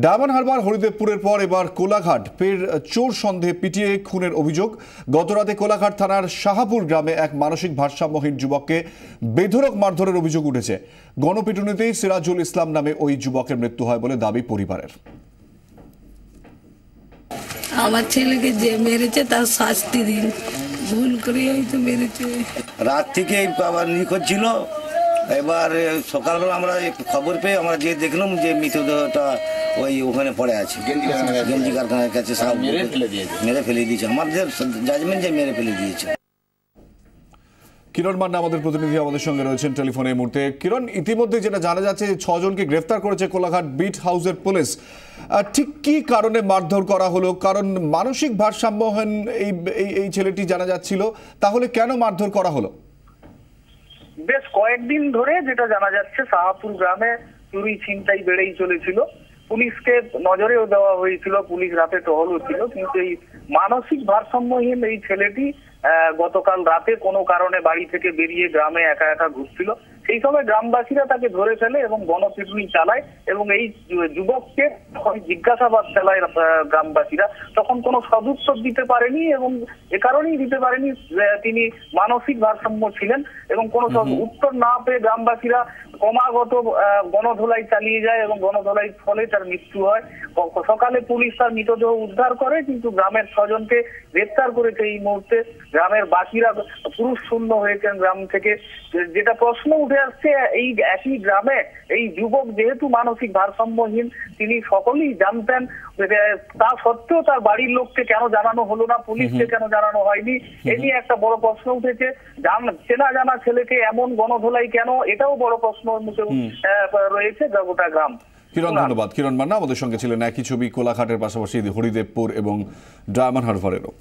Diamond Harbour হরিদেবপুরের পর এবার কোলাঘাট ফের চোর সন্দেহে পিটিয়ে খুনের অভিযোগ। গতরাতে কোলাঘাট থানার শাহাপুর গ্রামে এক মানসিক ভারসাম্যহীন যুবককে বেধড়ক মারধরের অভিযোগ উঠেছে। গণপিটুনিতেই সিরাজুল ইসলাম নামে ওই যুবকের মৃত্যু হয় বলে দাবি পরিবারের। আমার ছেলেকে যে মেরেছে তার শাস্তি দিন, ভুল করে হয়তো মেরেছে। রাত থেকে আবার নিখোঁজ ছিল। এবার সকালবেলা আমরা খবর পেয়ে আমরা যে দেখলাম যে মৃতদেহটা ওখানে পড়ে আছে গেঞ্জি কারখানার কাছে। মেরে ফেলে দিয়েছে, আমাদের জাজমেন্ট যে মেরে ফেলে দিয়েছে। কিরণ মান্না আমাদের প্রতিনিধি আমাদের সঙ্গে রয়েছেন টেলিফোনে এই মুহূর্তে। কিরণ, ইতিমধ্যে যেটা জানা যাচ্ছে 6 জনকে গ্রেফতার করেছে কোলাঘাট বিট হাউসের পুলিশ। ঠিক কি কারণে মারধর করা হলো? কারণ মানসিক ভারসাম্যহীন এই ছেলেটি জানা যাচ্ছিল, তাহলে কেন মারধর করা হলো? বেশ কয়েকদিন ধরে যেটা জানা যাচ্ছে, শাহাপুর গ্রামে চুরি ছিনতাই বেড়েই চলেছিল। পুলিশকে নজরেও দেওয়া হয়েছিল, পুলিশ রাতে টহল ছিল, কিন্তু এই মানসিক ভারসাম্যহীন এই ছেলেটি গতকাল রাতে কোনো কারণে বাড়ি থেকে বেরিয়ে গ্রামে একা একা ঘুরছিল। সেই সময় গ্রামবাসীরা তাকে ধরে ফেলে এবং গণপিটুনি চালায় এবং এই যুবককে জিজ্ঞাসাবাদ চালায় গ্রামবাসীরা। তখন কোনো সদুত্তর দিতে পারেনি এবং এ কারণেই দিতে পারেনি তিনি মানসিক ভারসাম্য ছিলেন এবং কোনো উত্তর না পেয়ে গ্রামবাসীরা ক্রমাগত গণধোলাই চালিয়ে যায় এবং গণধোলাই ফলে তার মৃত্যু হয়। সকালে পুলিশ তার মৃতদেহ উদ্ধার করে, কিন্তু গ্রামের 6 জনকে গ্রেফতার করেছে এই মুহূর্তে। গ্রামের বাকিরা পুরুষ শূন্য হয়েছেন গ্রাম থেকে। যেটা প্রশ্ন উঠে আসছে, এই একই গ্রামে এই যুবক যেহেতু মানসিক ভারসাম্যহীন, তিনি সকলেই জানতেন, তা সত্ত্বেও তার বাড়ির লোককে কেন জানানো হলো না, পুলিশকে কেন জানানো হয়নি, এ নিয়ে একটা বড় প্রশ্ন উঠেছে। চেনা জানা ছেলেকে এমন গণধোলাই কেন, এটাও বড় প্রশ্নের মুখে রয়েছে গোটা গ্রাম। কিরণ, ধন্যবাদ। কিরণ মান্না আমাদের সঙ্গে ছিলেন। একই ছবি কোলাঘাটের পাশাপাশি হরিদেবপুর এবং ডায়মন্ড হারবারেরও।